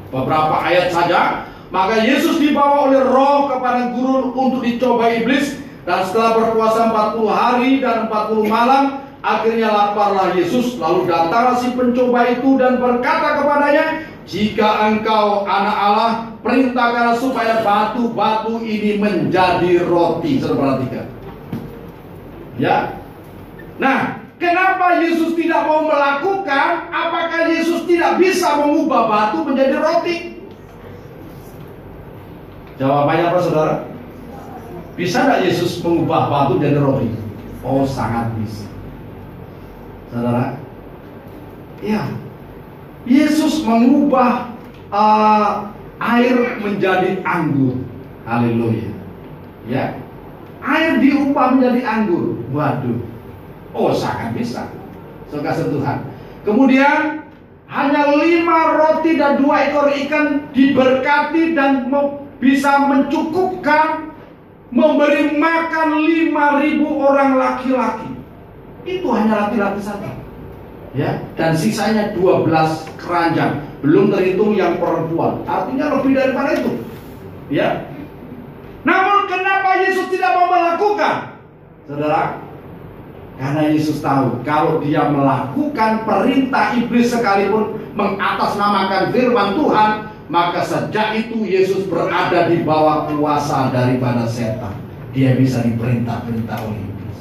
[SPEAKER 1] beberapa ayat saja. Maka Yesus dibawa oleh Roh kepada gurun untuk dicobai iblis, dan setelah berpuasa 40 hari dan 40 malam, akhirnya laparlah Yesus. Lalu datanglah si pencoba itu dan berkata kepadanya, jika engkau anak Allah, perintahkanlah supaya batu-batu ini menjadi roti. Saudara perhatikan, ya. Nah, kenapa Yesus tidak mau melakukan? Apakah Yesus tidak bisa mengubah batu menjadi roti? Jawabannya apa, saudara? Bisa nggak Yesus mengubah batu menjadi roti? Oh, sangat bisa, saudara. Ya, Yesus mengubah air menjadi anggur. Haleluya. Ya, air diubah menjadi anggur. Waduh. Oh, sangat bisa. Suka sentuhan. Kemudian hanya 5 roti dan 2 ekor ikan diberkati dan bisa mencukupkan memberi makan 5.000 orang laki-laki. Itu hanya laki-laki saja. Ya, dan sisanya 12 keranjang, belum terhitung yang perempuan. Artinya lebih daripada itu. Ya. Namun kenapa Yesus tidak mau melakukan? Saudara, karena Yesus tahu kalau dia melakukan perintah iblis sekalipun mengatasnamakan firman Tuhan, maka sejak itu Yesus berada di bawah kuasa daripada setan. Dia bisa diperintah-perintah oleh iblis.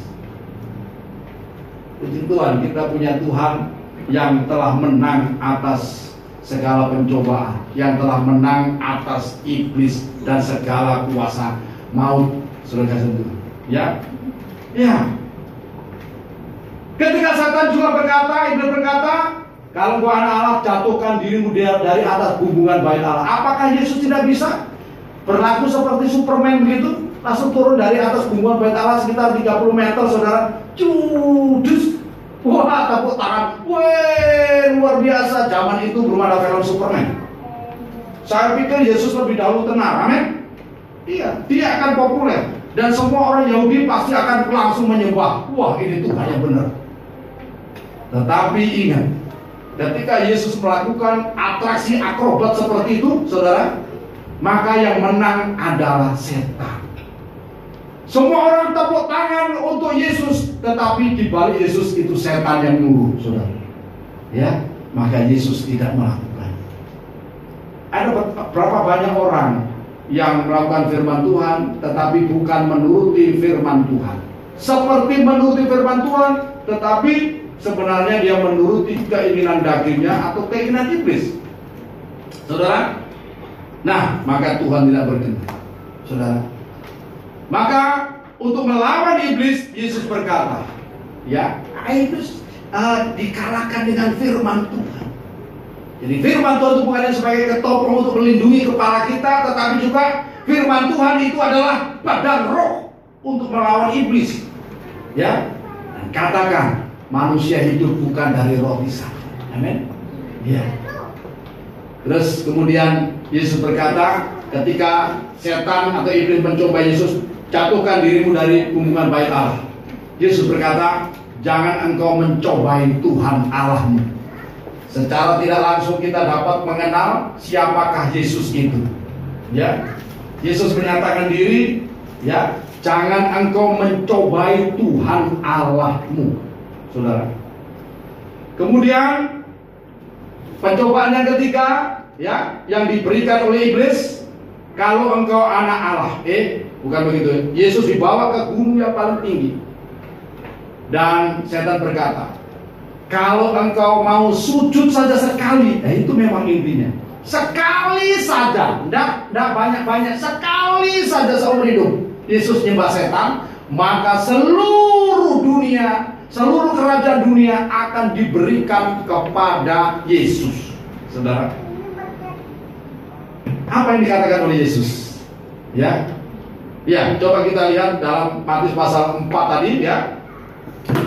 [SPEAKER 1] Puji Tuhan, kita punya Tuhan yang telah menang atas segala pencobaan, yang telah menang atas iblis dan segala kuasa maut. Saudara sentuh, ya, ya. Ketika setan juga berkata, iblis berkata, kalau engkau anak Allah, jatuhkan dirimu dari atas bumbungan bait Allah. Apakah Yesus tidak bisa berlaku seperti Superman begitu? Langsung turun dari atas bumbungan bait Allah sekitar 30 meter, saudara. Cudus. Wah, tepuk tangan. Wih, luar biasa. Zaman itu belum ada film Superman. Saya pikir Yesus lebih dahulu tenar. Amin. Iya, dia akan populer. Dan semua orang Yahudi pasti akan langsung menyembah. Wah, ini Tuhan yang benar. Tetapi ingat, ketika Yesus melakukan atraksi akrobat seperti itu, saudara, maka yang menang adalah setan. Semua orang tepuk tangan untuk Yesus, tetapi di balik Yesus itu setan yang nyuruh, saudara. Ya, maka Yesus tidak melakukan. Ada berapa banyak orang yang melakukan firman Tuhan, tetapi bukan menuruti firman Tuhan. Seperti menuruti firman Tuhan, tetapi sebenarnya dia menuruti keinginan dagingnya atau keinginan iblis, saudara. Nah, maka Tuhan tidak berkenan, saudara. Maka untuk melawan iblis, Yesus berkata, ya, iblis dikalahkan dengan firman Tuhan. Jadi firman Tuhan itu bukan sebagai ketopong untuk melindungi kepala kita, tetapi juga firman Tuhan itu adalah badan roh untuk melawan iblis. Ya, dan katakan manusia hidup bukan dari roti saja. Amin. Ya. Terus kemudian Yesus berkata, ketika setan atau iblis mencoba Yesus, jatuhkan dirimu dari bumbungan bait Allah. Yesus berkata, jangan engkau mencobai Tuhan Allahmu. Secara tidak langsung kita dapat mengenal siapakah Yesus itu. Ya, Yesus menyatakan diri, ya, jangan engkau mencobai Tuhan Allahmu, saudara. Kemudian pencobaan yang ketiga, ya, yang diberikan oleh iblis, kalau engkau anak Allah, bukan begitu. Yesus dibawa ke gunung yang paling tinggi, dan setan berkata, kalau engkau mau sujud saja sekali, itu memang intinya. Sekali saja, tidak banyak-banyak, sekali saja seumur hidup Yesus nyembah setan, maka seluruh dunia, seluruh kerajaan dunia akan diberikan kepada Yesus. Saudara, apa yang dikatakan oleh Yesus? Ya, ya, coba kita lihat dalam Matius pasal 4 tadi, ya.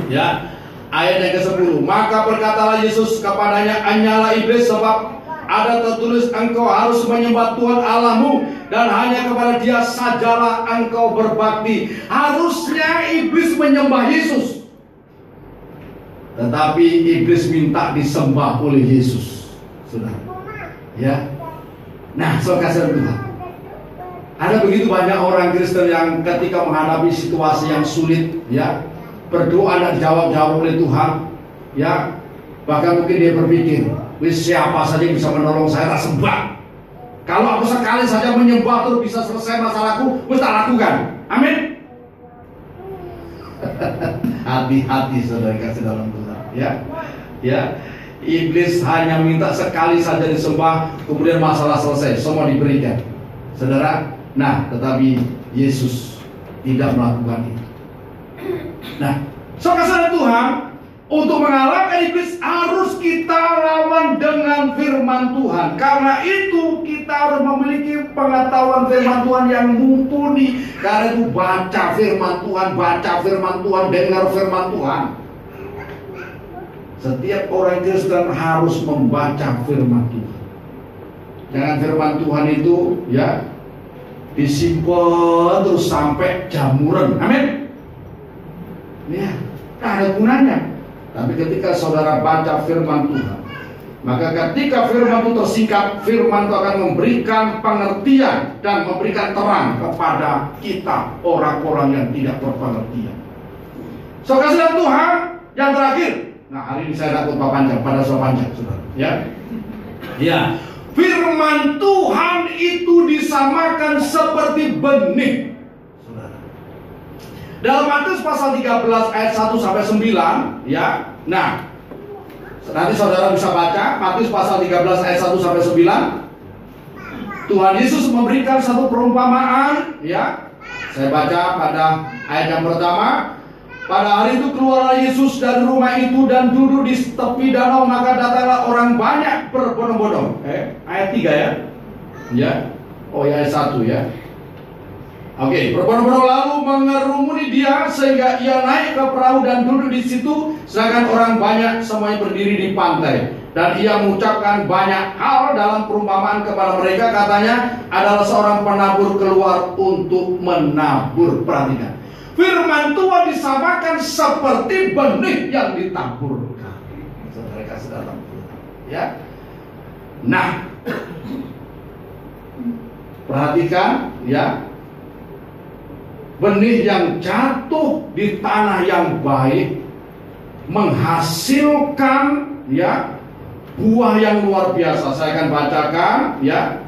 [SPEAKER 1] Ya, ayat yang ke-10. Maka berkatalah Yesus kepadanya, anyalah iblis, sebab Ada tertulis, engkau harus menyembah Tuhan Allahmu dan hanya kepada Dia sajalah engkau berbakti. Harusnya iblis menyembah Yesus, tetapi iblis minta disembah oleh Yesus. Sudah, ya. Nah, saudara kasih Tuhan, ada begitu banyak orang Kristen yang ketika menghadapi situasi yang sulit, ya, berdoa dan dijawab oleh Tuhan, ya. Bahkan mungkin dia berpikir, siapa saja yang bisa menolong saya, tak sembah. Kalau aku sekali saja menyembah terus bisa selesai masalahku, aku tak lakukan. Amin. Hati-hati saudara kasih dalam Tuhan, ya. Ya. Iblis hanya minta sekali saja disembah, kemudian masalah selesai, semua diberikan. Saudara, nah, tetapi Yesus tidak melakukan itu. Nah, saudara Tuhan, untuk mengalahkan iblis harus kita lawan dengan firman Tuhan. Karena itu kita harus memiliki pengetahuan firman Tuhan yang mumpuni. Karena itu baca firman Tuhan, dengar firman Tuhan. Setiap orang Kristen harus membaca firman Tuhan. Jangan firman Tuhan itu, ya, disimpan terus sampai jamuran. Amin. Ya, tak ada gunanya. Tapi ketika saudara baca firman Tuhan, maka ketika firman itu tersingkap, firman itu akan memberikan pengertian dan memberikan terang kepada kita, orang-orang yang tidak berpengertian. Saudara Tuhan, yang terakhir. Nah, hari ini saya tidak khotbah panjang, pada soal panjang, saudara. Ya, ya. Firman Tuhan itu disamakan seperti benih. Saudara. Dalam Matius pasal 13 ayat 1 sampai 9, ya. Nah, nanti saudara bisa baca Matius pasal 13 ayat 1 sampai 9. Tuhan Yesus memberikan satu perumpamaan, ya. Saya baca pada ayat yang pertama. Pada hari itu keluarlah Yesus dari rumah itu dan duduk di tepi danau, maka datanglah orang banyak berbondong-bondong. Ayat 3 ya. Ya. Oh ya, ayat 1 ya. Oke, berbondong-bondong lalu mengerumuni dia sehingga ia naik ke perahu dan duduk di situ, sedangkan orang banyak semuanya berdiri di pantai. Dan ia mengucapkan banyak hal dalam perumpamaan kepada mereka, katanya adalah seorang penabur keluar untuk menabur. Perhatikan. Firman Tuhan disamakan seperti benih yang ditaburkan. Saudara kasih dalam Tuhan, ya. Nah, perhatikan, ya. Benih yang jatuh di tanah yang baik menghasilkan, ya, buah yang luar biasa. Saya akan bacakan, ya.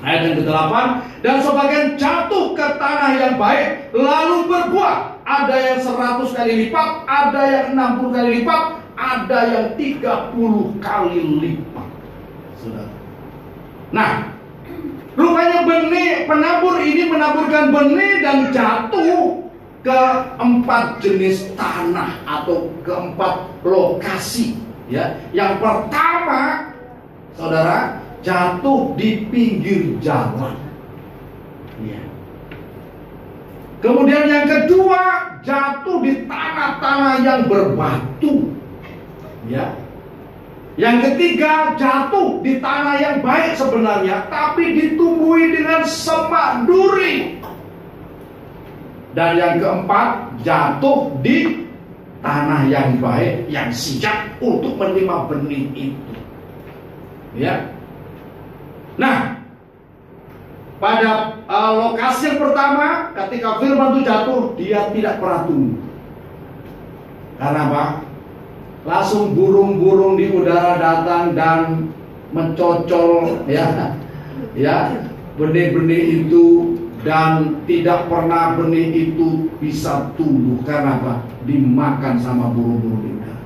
[SPEAKER 1] Ayat yang ke-8, dan sebagian jatuh ke tanah yang baik lalu berbuah, ada yang 100 kali lipat, ada yang 60 kali lipat, ada yang 30 kali lipat. Saudara. Nah, rupanya benih penabur ini menaburkan benih dan jatuh ke 4 jenis tanah atau ke 4 lokasi, ya. Yang pertama, saudara, jatuh di pinggir jalan, ya. Kemudian yang kedua, jatuh di tanah-tanah yang berbatu, ya. Yang ketiga, jatuh di tanah yang baik sebenarnya, tapi ditumbuhi dengan semak duri. Dan yang keempat, jatuh di tanah yang baik, yang siap untuk menerima benih itu, ya. Nah, pada lokasi yang pertama, ketika firman itu jatuh, dia tidak pernah tumbuh. Karena apa? Langsung burung-burung di udara datang dan mencocol, ya, ya, benih-benih itu, dan tidak pernah benih itu bisa tumbuh. Karena apa? Dimakan sama burung-burung di udara.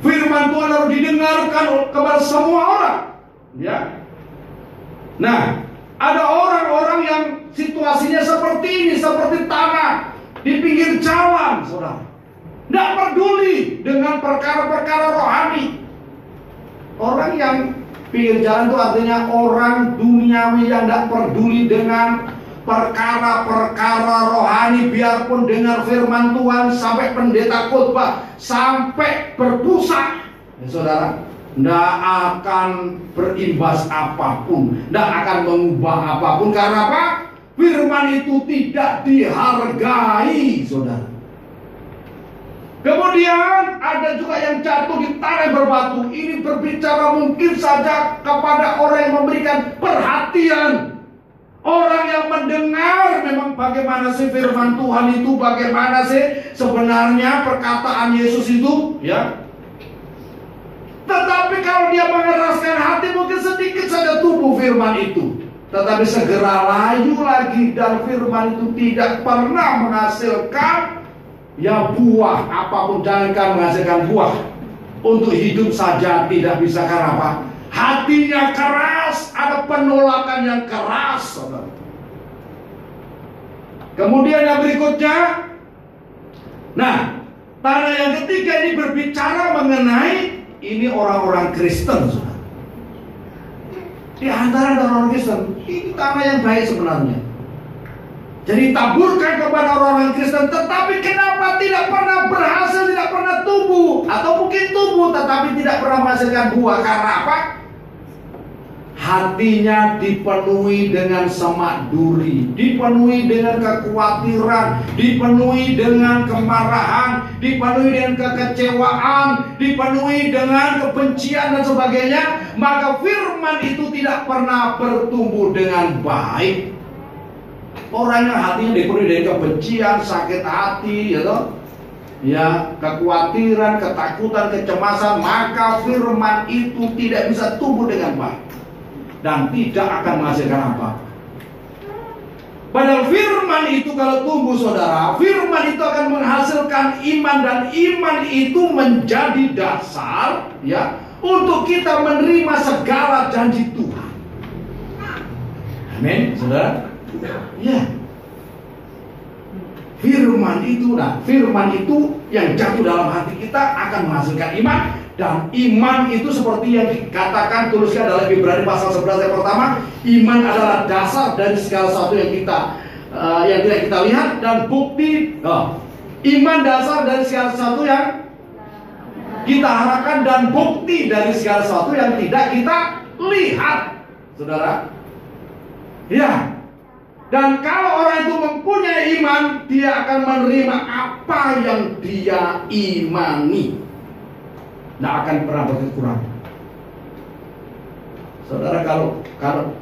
[SPEAKER 1] Firman Tuhan harus didengarkan kepada semua orang, ya. Nah, ada orang-orang yang situasinya seperti ini, seperti tanah di pinggir jalan, saudara. Tidak peduli dengan perkara-perkara rohani. Orang yang pinggir jalan itu artinya orang duniawi yang tidak peduli dengan perkara-perkara rohani, biarpun dengar firman Tuhan sampai pendeta khotbah, sampai berpusat, ya, saudara. tidak akan berimbas apapun, tidak akan mengubah apapun. Karena apa? Firman itu tidak dihargai, saudara. Kemudian ada juga yang jatuh di tanah yang berbatu. Ini berbicara mungkin saja kepada orang yang memberikan perhatian. Orang yang mendengar memang bagaimana sih firman Tuhan itu, bagaimana sih sebenarnya perkataan Yesus itu, ya. Tetapi kalau dia mengeraskan hati, mungkin sedikit saja tumbuh firman itu, tetapi segera layu lagi, dan firman itu tidak pernah menghasilkan ya buah apapun. Jangankan menghasilkan buah, untuk hidup saja tidak bisa. Karena apa? Hatinya keras, ada penolakan yang keras, saudara. Kemudian yang berikutnya, nah, tanah yang ketiga ini berbicara mengenai ini orang-orang Kristen, saudara. Di antara orang Kristen, ini tanah yang baik sebenarnya. Jadi taburkan kepada orang-orang Kristen, tetapi kenapa tidak pernah berhasil, tidak pernah tumbuh, atau mungkin tumbuh tetapi tidak pernah menghasilkan buah? Karena apa? Hatinya dipenuhi dengan semak duri, dipenuhi dengan kekhawatiran, dipenuhi dengan kemarahan, dipenuhi dengan kekecewaan, dipenuhi dengan kebencian dan sebagainya. Maka firman itu tidak pernah bertumbuh dengan baik. Orang yang hatinya dipenuhi dengan kebencian, sakit hati, ya toh, ya, kekhawatiran, ketakutan, kecemasan, maka firman itu tidak bisa tumbuh dengan baik dan tidak akan menghasilkan apa. Padahal firman itu kalau tumbuh, saudara, firman itu akan menghasilkan iman, dan iman itu menjadi dasar, ya, untuk kita menerima segala janji Tuhan. Amin, saudara. Ya, firman itu, nah, firman itu yang jatuh dalam hati kita akan menghasilkan iman. Dan iman itu seperti yang dikatakan, tuliskan dalam Ibrani pasal 11 yang pertama, iman adalah dasar dari segala sesuatu yang tidak kita lihat, dan bukti, iman dasar dari segala sesuatu yang kita harapkan, dan bukti dari segala sesuatu yang tidak kita lihat, saudara. Ya. Dan kalau orang itu mempunyai iman, dia akan menerima apa yang dia imani. Tidak akan pernah berkurang. Saudara, kalau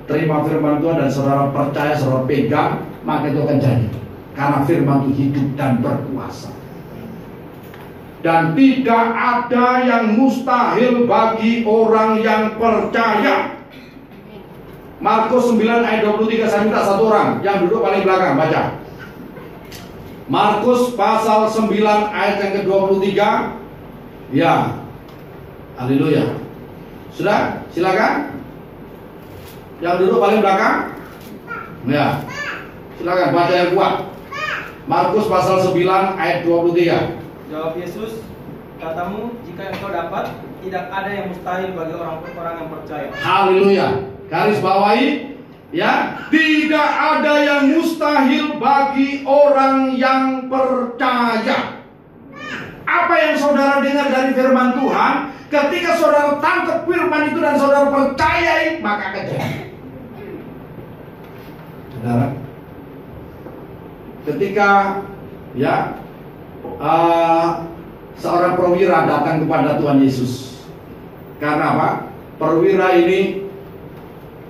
[SPEAKER 1] terima firman Tuhan dan saudara percaya, saudara pegang, maka itu akan jadi. Karena firman itu hidup dan berkuasa. Dan tidak ada yang mustahil bagi orang yang percaya. Markus 9 ayat 23, saya minta satu orang yang duduk paling belakang baca. Markus pasal 9 ayat yang ke-23. Ya. Haleluya. Sudah? Silakan. Yang duduk paling belakang. Ya. Silakan baca yang kuat. Markus pasal 9 ayat 23.
[SPEAKER 2] Jawab Yesus, katamu, jika engkau dapat, tidak ada yang mustahil bagi orang-orang yang percaya.
[SPEAKER 1] Haleluya. Garis bawahi, ya, tidak ada yang mustahil bagi orang yang percaya. Apa yang saudara dengar dari firman Tuhan, ketika saudara tangkap firman itu dan saudara percayai, maka akan jadi. Saudara, ketika ya seorang perwira datang kepada Tuhan Yesus, karena apa? Perwira ini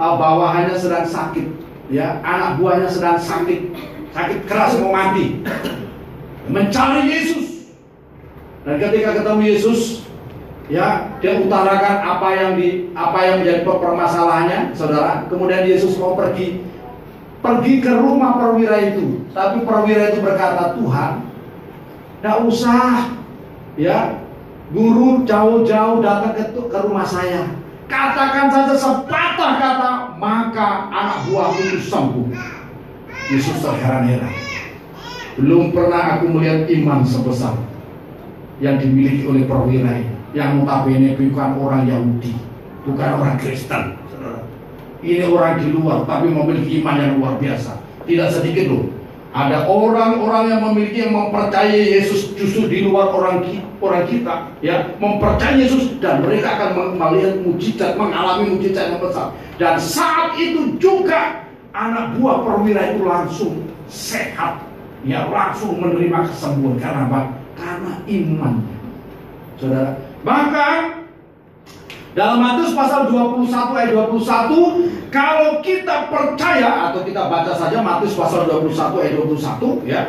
[SPEAKER 1] bawahannya sedang sakit, ya, anak buahnya sedang sakit keras mau mati, mencari Yesus. Dan ketika ketemu Yesus, ya, dia utarakan apa yang menjadi permasalahannya, saudara. Kemudian Yesus mau pergi ke rumah perwira itu, tapi perwira itu berkata, Tuhan, tidak usah, ya, guru jauh-jauh datang ke rumah saya. Katakan saja sepatah kata, maka anak buahku itu sembuh. Yesus terheran-heran. Belum pernah aku melihat iman sebesar yang dimiliki oleh perwira ini, yang notabene bukan orang Yahudi, bukan orang Kristen. Ini orang di luar, tapi memiliki iman yang luar biasa. Tidak sedikit loh. Ada orang-orang yang mempercayai Yesus justru di luar orang orang kita ya mempercayai Yesus, dan mereka akan melihat mujizat, mengalami mujizat yang besar. Dan saat itu juga anak buah perwira itu langsung sehat, ya langsung menerima kesembuhan. Karena apa? Karena iman, saudara. Maka dalam Matius pasal 21 ayat 21, kalau kita percaya, atau kita baca saja Matius pasal 21 ayat 21 ya.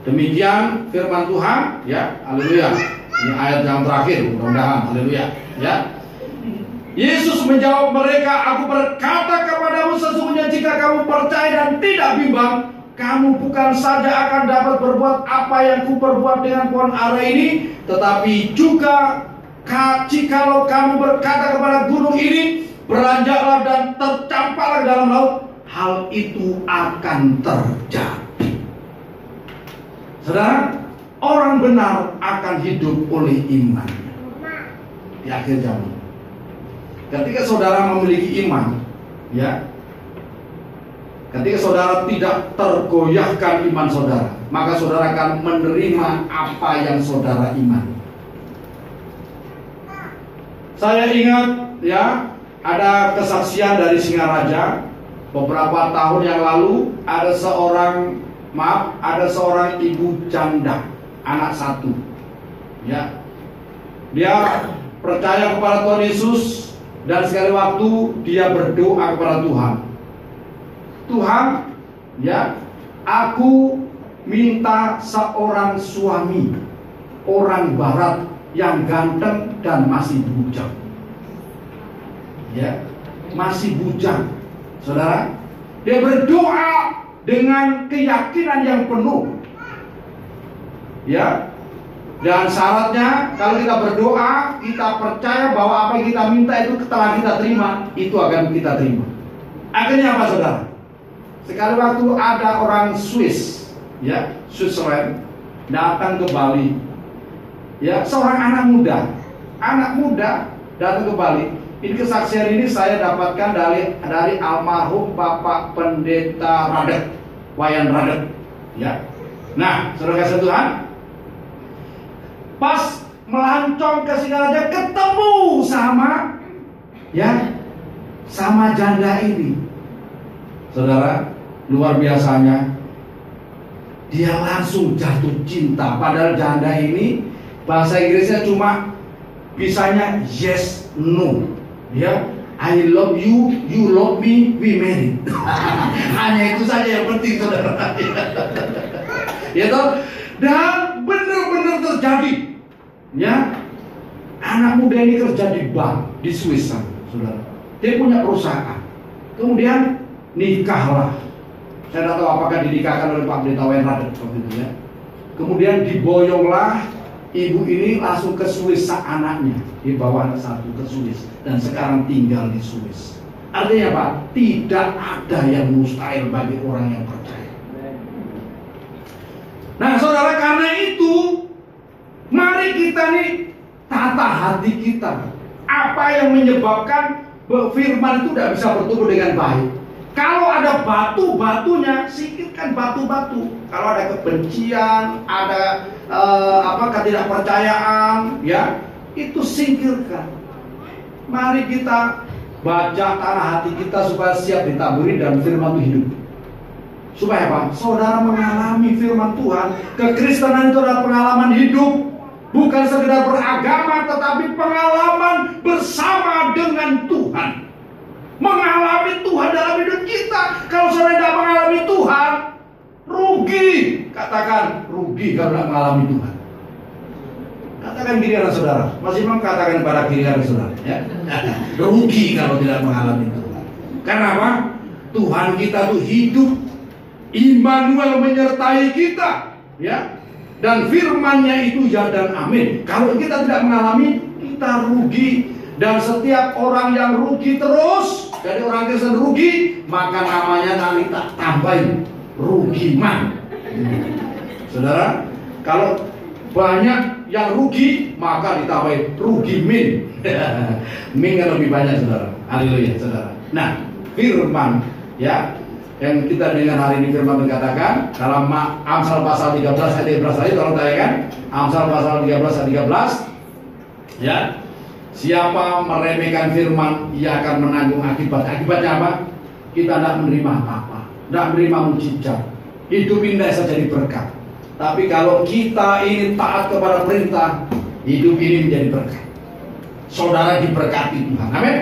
[SPEAKER 1] Demikian firman Tuhan ya. Haleluya. Ini ayat yang terakhir, mudah-mudahan. Haleluya ya. Yesus menjawab mereka, aku berkata kepadamu, sesungguhnya jika kamu percaya dan tidak bimbang, kamu bukan saja akan dapat berbuat apa yang kuperbuat dengan pohon ara ini, tetapi juga jikalau kamu berkata kepada gunung ini, beranjaklah dan tercampaklah ke dalam laut, hal itu akan terjadi. Saudara, orang benar akan hidup oleh iman di akhir zaman. Ketika saudara memiliki iman, ya, ketika saudara tidak tergoyahkan iman saudara, maka saudara akan menerima apa yang saudara imani. Saya ingat ya, ada kesaksian dari Singaraja beberapa tahun yang lalu. Ada seorang ibu janda, anak satu ya. Dia percaya kepada Tuhan Yesus, dan sekali waktu dia berdoa kepada Tuhan, Tuhan ya, aku minta seorang suami orang barat yang ganteng dan masih bujang. Ya, masih bujang. Saudara, dia berdoa dengan keyakinan yang penuh. Ya. Dan syaratnya, kalau kita berdoa, kita percaya bahwa apa yang kita minta itu telah kita terima, itu akan kita terima. Akhirnya apa, saudara? Sekali waktu ada orang Swiss, ya, Switzerland, datang ke Bali. Ya, seorang anak muda datang ke Bali. Ini kesaksian ini saya dapatkan dari almarhum Bapak Pendeta Radek, Wayan Radek. Ya. Nah, saudara kasih Tuhan, pas melancong ke Singaraja ketemu sama janda ini. Saudara, luar biasanya, dia langsung jatuh cinta. Padahal janda ini bahasa Inggrisnya cuma bisanya yes, no. Ya, I love you, you love me, we married. Hanya itu saja yang penting, saudara. Ya toh? Dan benar-benar terjadi. Ya, anak muda ini kerja di bank di Swiss, saudara. Dia punya perusahaan. Kemudian nikahlah. Saya tidak tahu apakah dinikahkan oleh Pak Pendeta Wayan Radek waktu itu ya. Kemudian diboyonglah ibu ini langsung ke Swiss, anaknya dibawa anak satu ke Swiss, dan sekarang tinggal di Swiss. Artinya apa? Tidak ada yang mustahil bagi orang yang percaya. Nah, saudara, karena itu mari kita nih tata hati kita. Apa yang menyebabkan firman itu tidak bisa bertumbuh dengan baik? Kalau ada batu-batunya, singkirkan batu-batu. Kalau ada kebencian, ada ketidakpercayaan, ya, itu singkirkan. Mari kita baca tanah hati kita supaya siap ditaburi dan firman itu hidup. Supaya apa? Saudara mengalami firman Tuhan. Kekristenan itu adalah pengalaman hidup, bukan sekedar beragama, tetapi pengalaman bersama dengan Tuhan. Mengalami Tuhan dalam hidup kita. Kalau saudara tidak mengalami Tuhan, rugi. Katakan rugi kalau tidak mengalami Tuhan. Katakan kiri kanan saudara. Masih mau katakan pada kiri kanan saudara, ya? Rugi kalau tidak mengalami Tuhan. Karena apa? Tuhan kita tuh hidup. Immanuel menyertai kita, ya. Dan firman-Nya itu ya dan amin. Kalau kita tidak mengalami, kita rugi. Dan setiap orang yang rugi terus, jadi orang Kristen rugi, maka namanya nanti tak tambahin rugiman. Saudara, kalau banyak yang rugi, maka ditambahin rugimin. Min kan lebih banyak, saudara. Haleluya, saudara. Nah, firman, ya, yang kita dengar hari ini firman dikatakan dalam Amsal pasal 13 ayat 13 tadi, tolong tayakan Amsal pasal 13 ayat 13 ya. Siapa meremehkan firman, ia akan menanggung akibat. Akibatnya apa? Kita tidak menerima apa-apa, tidak menerima mujizat, hidup indah saja jadi berkat. Tapi kalau kita ini taat kepada perintah, hidup ini menjadi berkat. Saudara diberkati Tuhan, amin.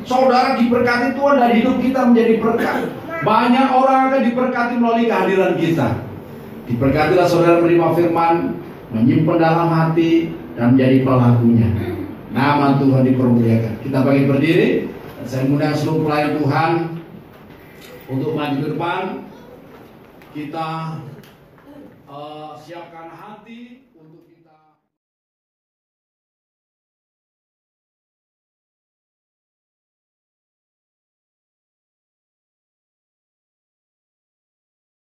[SPEAKER 1] Saudara diberkati Tuhan dan hidup kita menjadi berkat. Banyak orang akan diberkati melalui kehadiran kita. Diberkatilah saudara menerima firman, menyimpan dalam hati, dan menjadi pelakunya. Nama Tuhan dipermuliakan. Kita bagi berdiri. Saya mengundang seluruh pelayan Tuhan untuk maju ke depan. Kita siapkan hati.